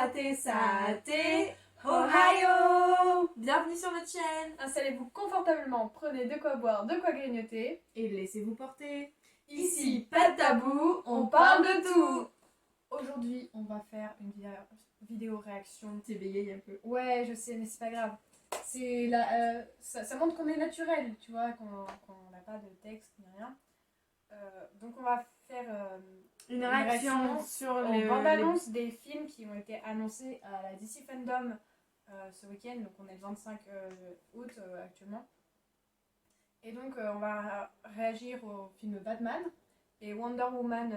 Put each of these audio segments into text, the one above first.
Sate, Ohio! Bienvenue sur notre chaîne. Installez-vous confortablement, prenez de quoi boire, de quoi grignoter. Et laissez-vous porter. Ici, pas de tabou, on parle de tout. Aujourd'hui, on va faire une vidéo réaction. T'es bégayé un peu. Ouais, je sais, mais c'est pas grave. Ça montre qu'on est naturel, tu vois, qu'on n'a pas de texte ni rien. Donc on va faire Une réaction sur les bandes-annonces des films qui ont été annoncés à la DC Fandom ce week-end. Donc on est le 25 août actuellement. Et donc on va réagir au film Batman et Wonder Woman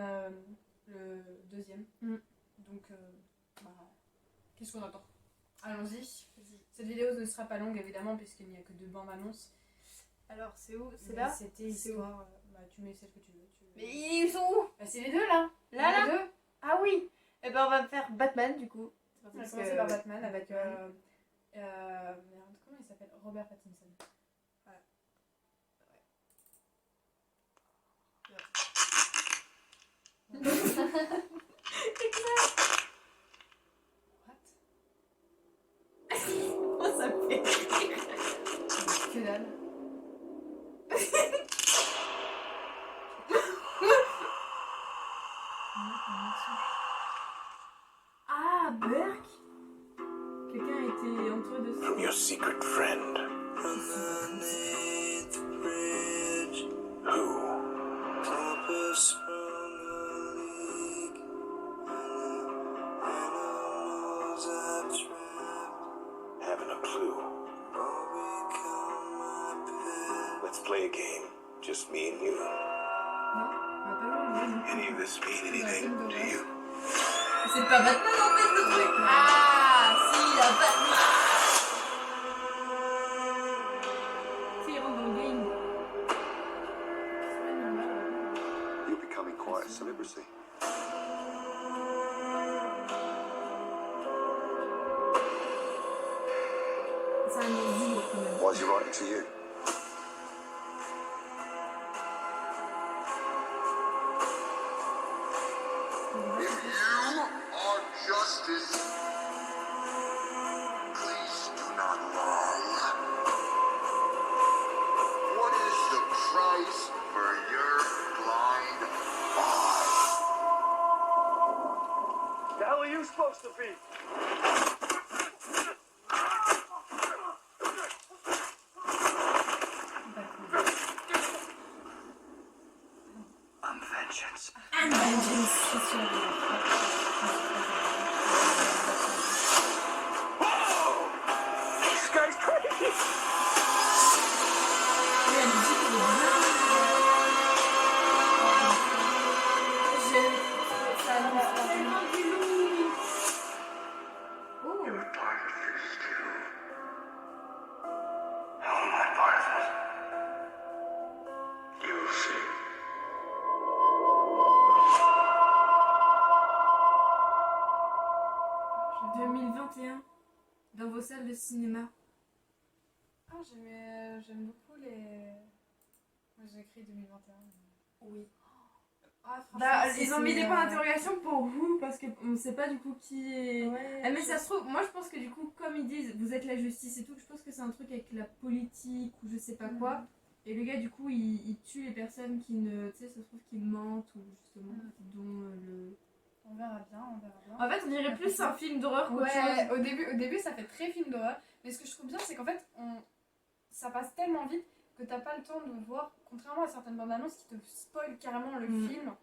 le deuxième. Donc qu'est-ce qu'on attend? Allons-y. Cette vidéo ne sera pas longue évidemment puisqu'il n'y a que 2 bandes annonces. Alors c'est où? C'est là? C'était histoire. Tu mets celle que tu veux. Mais ils sont où? C'est les deux là. Là les deux. Ah oui. Et ben on va faire Batman du coup. On va commencer par Batman avec merde, comment il s'appelle? Robert Pattinson. Voilà. What? Oh ça fait Que dalle. Ah Burke. Quelqu'un a été entouré de ça. I'm your secret friend. Who? Haven't a clue. Let's play a game. Just me and you. Non, on va pas le Any of this mean anything to you? C'est pas Batman en fait le truc. Ah si, la Batman. Si, il rentre dans le game. You're becoming quite a celebrity. C'est un exil quand même. Why's he writing to you? If you are justice, please do not lie. What is the price for your blind eye? The hell are you supposed to be? I'm vengeance. And vengeance. This guy's crazy. Mais la musique elle est bien. J'aime. Ça annonce tellement du loup. Oh. You're part of this too. How am I part of it? You'll see. 2021 dans vos salles de cinéma. Ah, j'aime beaucoup les. Moi j'ai écrit 2021. Oui. Ah, franchement, Bah, ils ont mis des points d'interrogation pour vous parce qu'on ne sait pas du coup qui est. Ouais, Ah, mais ça se trouve, moi je pense que du coup, comme ils disent, vous êtes la justice et tout, je pense que c'est un truc avec la politique ou je sais pas quoi. Et le gars, du coup, il tue les personnes qui ne. Tu sais, ça se trouve qu'ils mentent ou justement, dont le. On verra bien, on verra bien. En fait, on dirait plus un film d'horreur qu'autre Ouais, chose. au début ça fait très film d'horreur. Mais ce que je trouve bien, c'est qu'en fait, ça passe tellement vite que t'as pas le temps de voir, contrairement à certaines bandes annonces qui te spoilent carrément le film.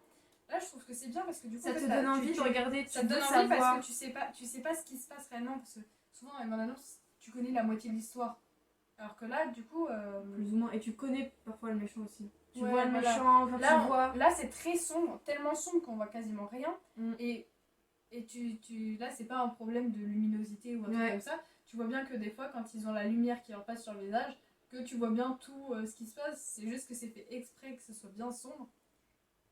Là, je trouve que c'est bien parce que du coup, Ça en fait, te donne envie de regarder, ça te donne envie parce que tu sais pas ce qui se passe réellement. Parce que souvent, dans les bandes annonces, tu connais la moitié de l'histoire. Alors que là, du coup. Plus ou moins. Et tu connais parfois le méchant aussi. Tu Ouais, vois le voilà. méchant, enfin, tu vois. Là, c'est très sombre, tellement sombre qu'on voit quasiment rien. Et là, c'est pas un problème de luminosité ou un truc comme ça. Tu vois bien que des fois, quand ils ont la lumière qui leur passe sur le visage, que tu vois bien tout ce qui se passe. C'est juste que c'est fait exprès que ce soit bien sombre.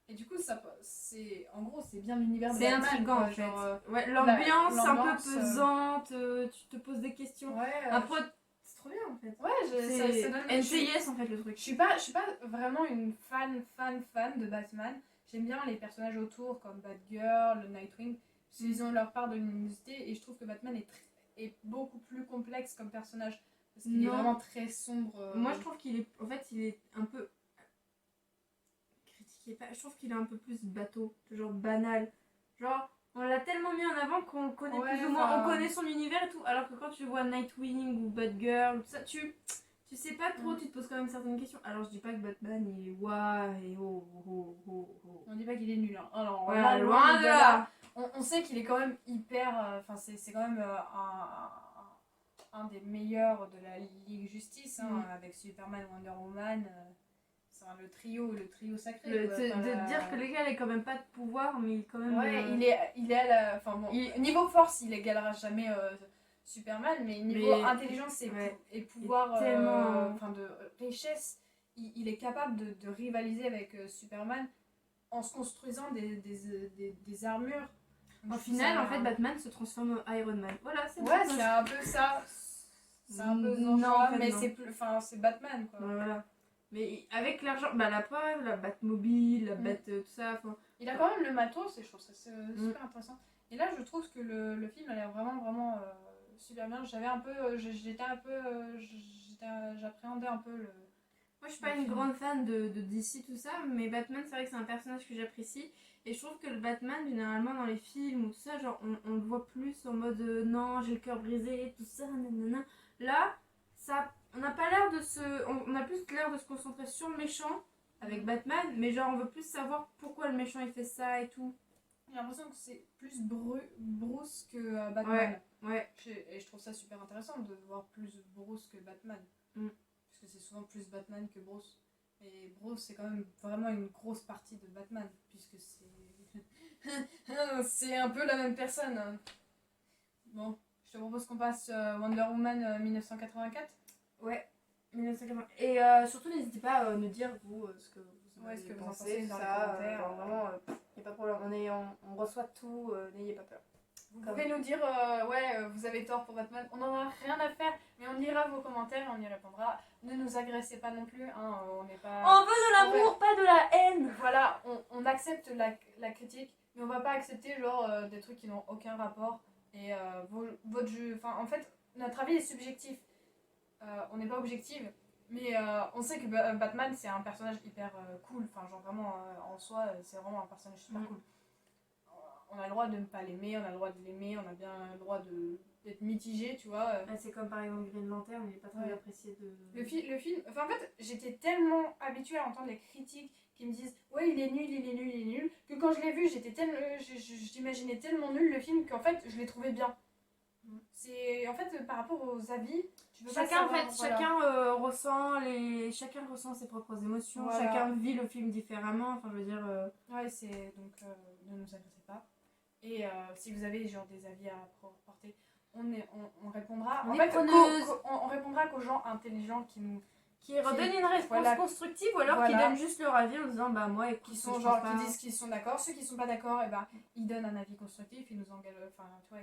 Et du coup, en gros, c'est bien l'univers de Batman. C'est intriguant en fait. Genre, ouais, l'ambiance un peu l'ambiance, pesante, tu te poses des questions. Ouais, Après, c'est trop bien en fait. ouais, C'est ça donne. NCIS en fait le truc. Je suis pas vraiment une fan de Batman. J'aime bien les personnages autour comme Batgirl, le Nightwing, Ils ont leur part de luminosité et je trouve que Batman est beaucoup plus complexe comme personnage. Parce qu'il est Non. vraiment très sombre. Moi, je trouve qu'il est. En fait, il est un peu. Critiqué pas. Je trouve qu'il est un peu plus bateau, genre banal. Genre, on l'a tellement mis en avant qu'on le connaît Ouais, plus ou moins. enfin- On connaît son univers et tout. Alors que quand tu vois Nightwing ou Batgirl ou tout ça, tu sais pas trop, tu te poses quand même certaines questions. Alors, je dis pas que Batman il est waouh et oh oh oh oh. On dit pas qu'il est nul. Hein. Alors, Voilà, là, loin de là. On sait qu'il est quand même hyper. Enfin, c'est quand même un des meilleurs de la Ligue Justice, hein, avec Superman, Wonder Woman. C'est le trio sacré. De quoi. Enfin, dire que le gars il a quand même pas de pouvoir, mais quand même. Ouais, il est à la. Enfin bon, niveau force, il égalera jamais Superman, mais niveau intelligence et pouvoir, tellement- enfin de richesse, il est capable de rivaliser avec Superman en se construisant des armures. Au final, en fait, Batman se transforme en Iron Man. Voilà, c'est Ouais, tout. c'est un peu ça. C'est un peu Non, ça, en fait, mais non. c'est Batman quoi. Ouais, voilà. Mais avec l'argent, bah la preuve, la Batmobile, la Bat, tout ça. Enfin, Il a quand même le matos et je trouve ça super intéressant. Et là, je trouve que le film a l'air vraiment super bien. J'avais un peu, j'appréhendais un peu le. moi, je suis pas une grande fan de DC, tout ça, mais Batman, c'est vrai que c'est un personnage que j'apprécie. Et je trouve que le Batman, généralement, dans les films ou tout ça, genre, on le voit plus en mode non, j'ai le cœur brisé, tout ça, nanana. Là, ça, on n'a pas l'air de on a plus l'air de se concentrer sur le méchant avec Batman, mais genre, on veut plus savoir pourquoi le méchant il fait ça et tout. J'ai l'impression que c'est plus Bruce que Batman. Ouais. Et je trouve ça super intéressant de voir plus Bruce que Batman. Parce que c'est souvent plus Batman que Bruce. Et Bruce, c'est quand même vraiment une grosse partie de Batman, puisque c'est un peu la même personne. Hein. Bon, je te propose qu'on passe Wonder Woman 1984. Ouais, 1980. Et surtout, n'hésitez pas à nous dire, vous, ce que vous en Ouais, ce que vous en pensez, pensez tout dans les ça. commentaires. Genre, vraiment, y a pas de problème. On reçoit tout, n'ayez pas peur. Vous pouvez nous dire, vous avez tort pour Batman, on n'en a rien à faire, mais on lira vos commentaires et on y répondra. Ne nous agressez pas non plus, hein, on n'est pas... On veut de l'amour, pas de la haine. Voilà, on accepte la critique, mais on va pas accepter genre des trucs qui n'ont aucun rapport. Et votre jeu... Enfin, en fait, notre avis est subjectif. On n'est pas objectif, mais on sait que Batman, c'est un personnage hyper cool. Enfin, genre vraiment, en soi, c'est vraiment un personnage super cool. On a le droit de ne pas l'aimer, on a le droit de l'aimer, on a bien le droit d'être mitigé, tu vois. C'est comme par exemple Green Lantern, il est pas très apprécié de... Le film, enfin en fait, j'étais tellement habituée à entendre les critiques qui me disent « Ouais, il est nul », que quand je l'ai vu, j'imaginais tellement nul le film qu'en fait, je l'ai trouvé bien. C'est en fait par rapport aux avis, tu peux Chacun, pas savoir, chacun ressent ses propres émotions, Voilà. chacun vit le film différemment, enfin je veux dire... Ouais, c'est donc ne nous agressez pas. Et si vous avez genre des avis à porter, on répondra. On En est fait, preneuse. on répondra qu'aux gens intelligents Qui redonnent une réponse constructive ou alors qui donnent juste leur avis en disant bah moi écoute, qui sont genre qui disent qu'ils sont d'accord. Ceux qui sont pas d'accord, et ben ils donnent un avis constructif, ils nous engagent, enfin tu vois,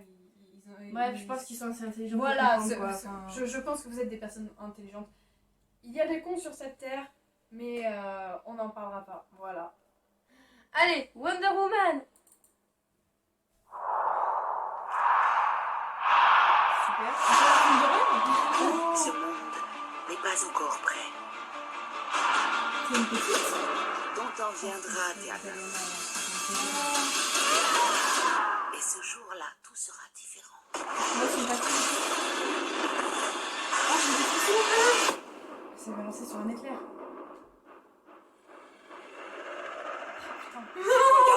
bref, je pense qu'ils sont assez intelligents. Voilà, pour comprendre, quoi. je pense que vous êtes des personnes intelligentes. Il y a des cons sur cette terre, mais on n'en parlera pas. Voilà. Allez, Wonder Woman. Super. Ce monde n'est pas encore prêt. C'est une petite. Ton temps viendra, Diana. Et ce jour-là, tout sera différent. Moi, c'est une petite. C'est balancé sur un éclair.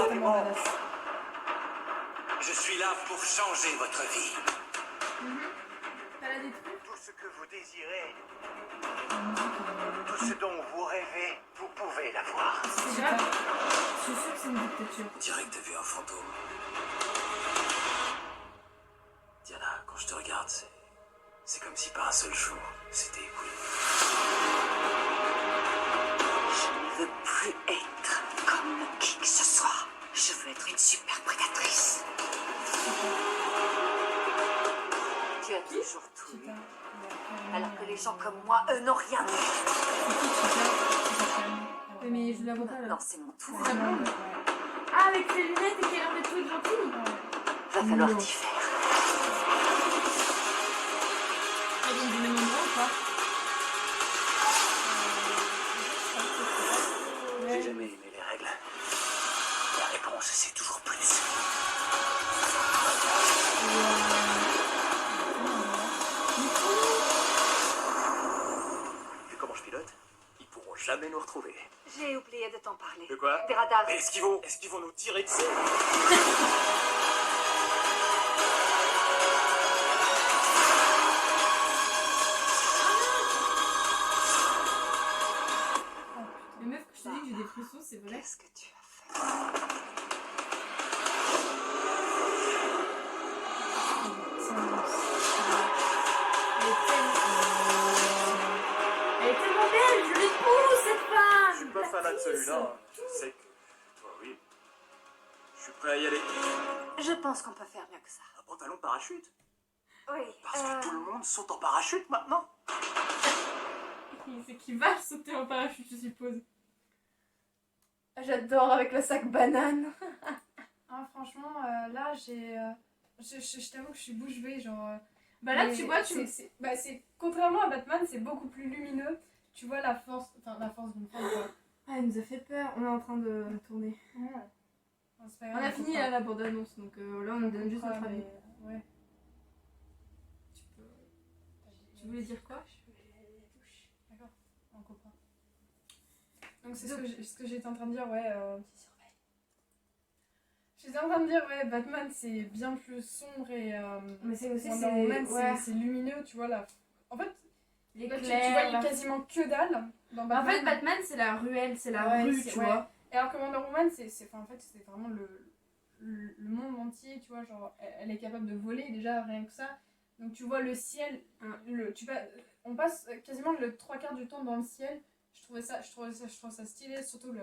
Tellement badass. Je suis là pour changer votre vie. T'as la détruite. Tout ce que vous désirez, tout ce dont vous rêvez, vous pouvez l'avoir. C'est grave. Je suis sûre que c'est une dictature. On dirait que t'as vu un fantôme. Diana, quand je te regarde, c'est comme si pas un seul jour s'était écoulé. Je ne veux plus être comme qui que ce soit. Je veux être une super prédatrice. Tu as toujours tout eu, alors que les gens comme moi, eux, n'ont rien eu. Oui, mais je la vois pas là. Non, c'est mon tour. C'est la blonde. Ah, avec ses lunettes et qui a l'air d'être toute gentille. Va falloir Non. t'y faire. Elle vient du même endroit ou pas? J'ai jamais aimé les règles. La réponse, c'est toujours plus. Vu comment je pilote, ils pourront jamais nous retrouver. J'ai oublié de t'en parler. De quoi? Des radars. Mais est-ce qu'ils vont nous tirer dessus? Mais meuf, quand je te dis que j'ai des frissons, c'est vrai. Qu'est-ce que tu as fait? Elle est tellement belle, je l'épouse cette femme. Je suis pas fanat de celui-là. Je sais que toi, oui. Je suis prêt à y aller. Je pense qu'on peut faire mieux que ça. Un pantalon de parachute? Oui. Parce que tout le monde saute en parachute maintenant. C'est qui va sauter en parachute, je suppose. J'adore avec le sac banane. Ah, franchement, là, je t'avoue que je suis bouche bée, genre... Bah là, mais tu vois, contrairement à Batman, c'est beaucoup plus lumineux. Tu vois la force d'une femme, quoi. Ah, elle nous a fait peur. On est en train de tourner. Ouais. Bon, c'est pas On grave, a faut fini pas- là, la bande-annonce, donc là, on nous donne juste Pourquoi, notre avis. mais- Ouais. Tu voulais dire quoi? D'accord, on comprend. Donc c'est ce que j'étais en train de dire, ouais. J'étais en train de dire, ouais, Batman c'est bien plus sombre et Mais c'est aussi, Wonder Woman, ouais. c'est lumineux, tu vois là. En fait, Les là, tu clairs, vois quasiment que dalle dans Batman. En fait, Batman, c'est la ruelle, c'est la Ouais, rue, c'est- tu ouais. vois. Et alors que Wonder Woman, en fait, c'est vraiment le monde entier, tu vois, genre, elle est capable de voler déjà, rien que ça. Donc tu vois le ciel, on passe quasiment le 3/4 du temps dans le ciel. Je trouve ça stylé, surtout le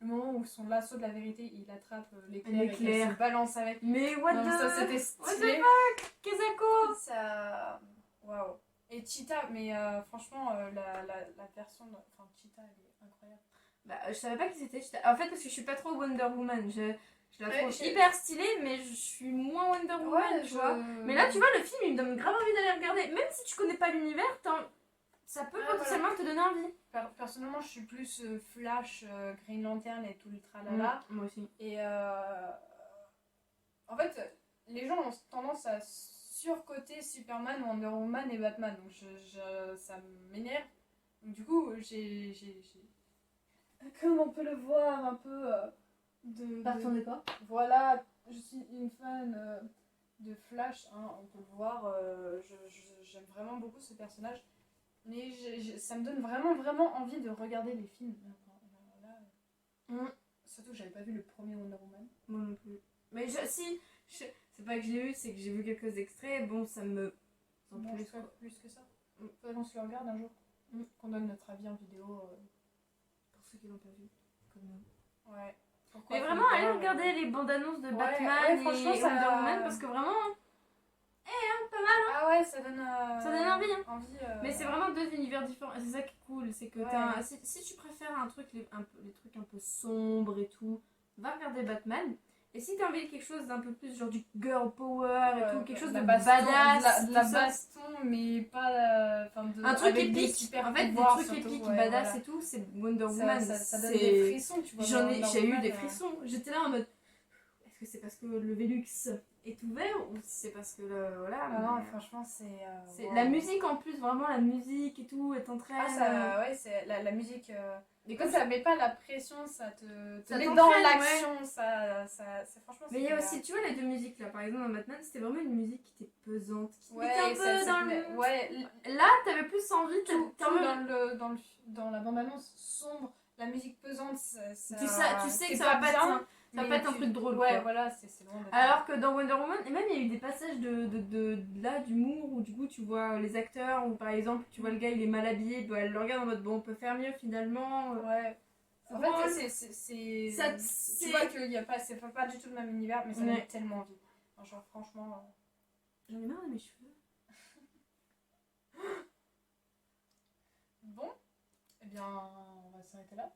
moment où son lasso de la vérité, il attrape l'éclair et L'éclair. qu'elle se balance avec. Mais what Non, the... ça c'était What the stylé. fuck? Kezako? Ça... Waouh. Et Cheetah, mais franchement, la version... Enfin, Cheetah, elle est incroyable. Bah, je savais pas qui c'était. En fait, parce que je suis pas trop Wonder Woman. Je la Ouais, trouve j'ai- hyper stylée, mais je suis moins Wonder Woman, tu vois. Mais là, tu vois, le film, il me donne grave envie d'aller regarder. Même si tu connais pas l'univers, ça peut Ouais, potentiellement te donner envie. Personnellement, je suis plus Flash, Green Lantern et tout le tralala. Moi aussi. Et en fait, les gens ont tendance à surcoter Superman, Wonder Woman et Batman. Donc ça m'énerve. Donc du coup, comme on peut le voir un peu décor. Voilà, je suis une fan de Flash, hein, on peut le voir. J'aime vraiment beaucoup ce personnage. Mais ça me donne vraiment, vraiment envie de regarder les films. Là, surtout que j'avais pas vu le premier Wonder Woman. Moi non plus. Mais c'est pas que je l'ai eu, c'est que j'ai vu quelques extraits. Bon, ça me. Non, plus, je crois quoi. plus que ça. Faudrait qu'on se le regarde un jour. Qu'on donne notre avis en vidéo. Pour ceux qui l'ont pas vu, comme nous. Ouais. Pourquoi Mais faut vraiment, le allez voir, regarder les bandes annonces de Ouais, Batman ouais, franchement, et ça- Wonder Woman parce que vraiment, Ah ouais, ça donne envie, hein. envie, mais c'est vraiment deux univers différents. C'est ça qui est cool, c'est que Ouais. si tu préfères les trucs un peu sombres et tout, va regarder Batman. Et si t'as envie de quelque chose d'un peu plus genre du girl power et tout, quelque chose de baston, badass, de la tout ça. baston, mais pas Un truc avec des épique, super en fait des pouvoirs, trucs surtout, épiques, ouais, badass voilà. et tout, c'est Wonder Ça Woman. donne c'est- des frissons, tu vois. dans J'ai eu Wonder des Woman, frissons. J'étais là en mode, est-ce que c'est parce que le Velux est ouvert ou c'est parce que voilà. Ah non, mais, franchement, c'est. Wow. la musique en plus, vraiment la musique et tout, est en train. Ah, ça, ouais, c'est la musique. Et Comme comme ça met pas la pression, ça te Ça met t'entraîne, dans l'action, c'est franchement. Mais il y a c'est aussi, tu vois, les deux musiques là, par exemple dans Batman, c'était vraiment une musique qui était pesante, qui ouais, était un peu dans le. ouais, Là, t'avais plus envie, tout t'as envie- dans la bande-annonce sombre, la musique pesante, ça tu sais que c'est ça va pas être bien, ça va mais pas être un truc drôle. Ouais, quoi. voilà, c'est vraiment. Alors que dans Wonder Woman, et même il y a eu des passages d'humour où du coup tu vois les acteurs, ou par exemple tu vois le gars il est mal habillé, bah, elle le regarde en mode bon on peut faire mieux finalement. Ouais. En Vraiment, fait, tu vois qu'il y a pas, c'est pas du tout le même univers, mais ça donne Ouais. tellement envie. Genre, franchement. J'en ai marre de mes cheveux. Bon, eh bien, on va s'arrêter là.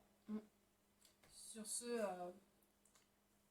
Sur ce,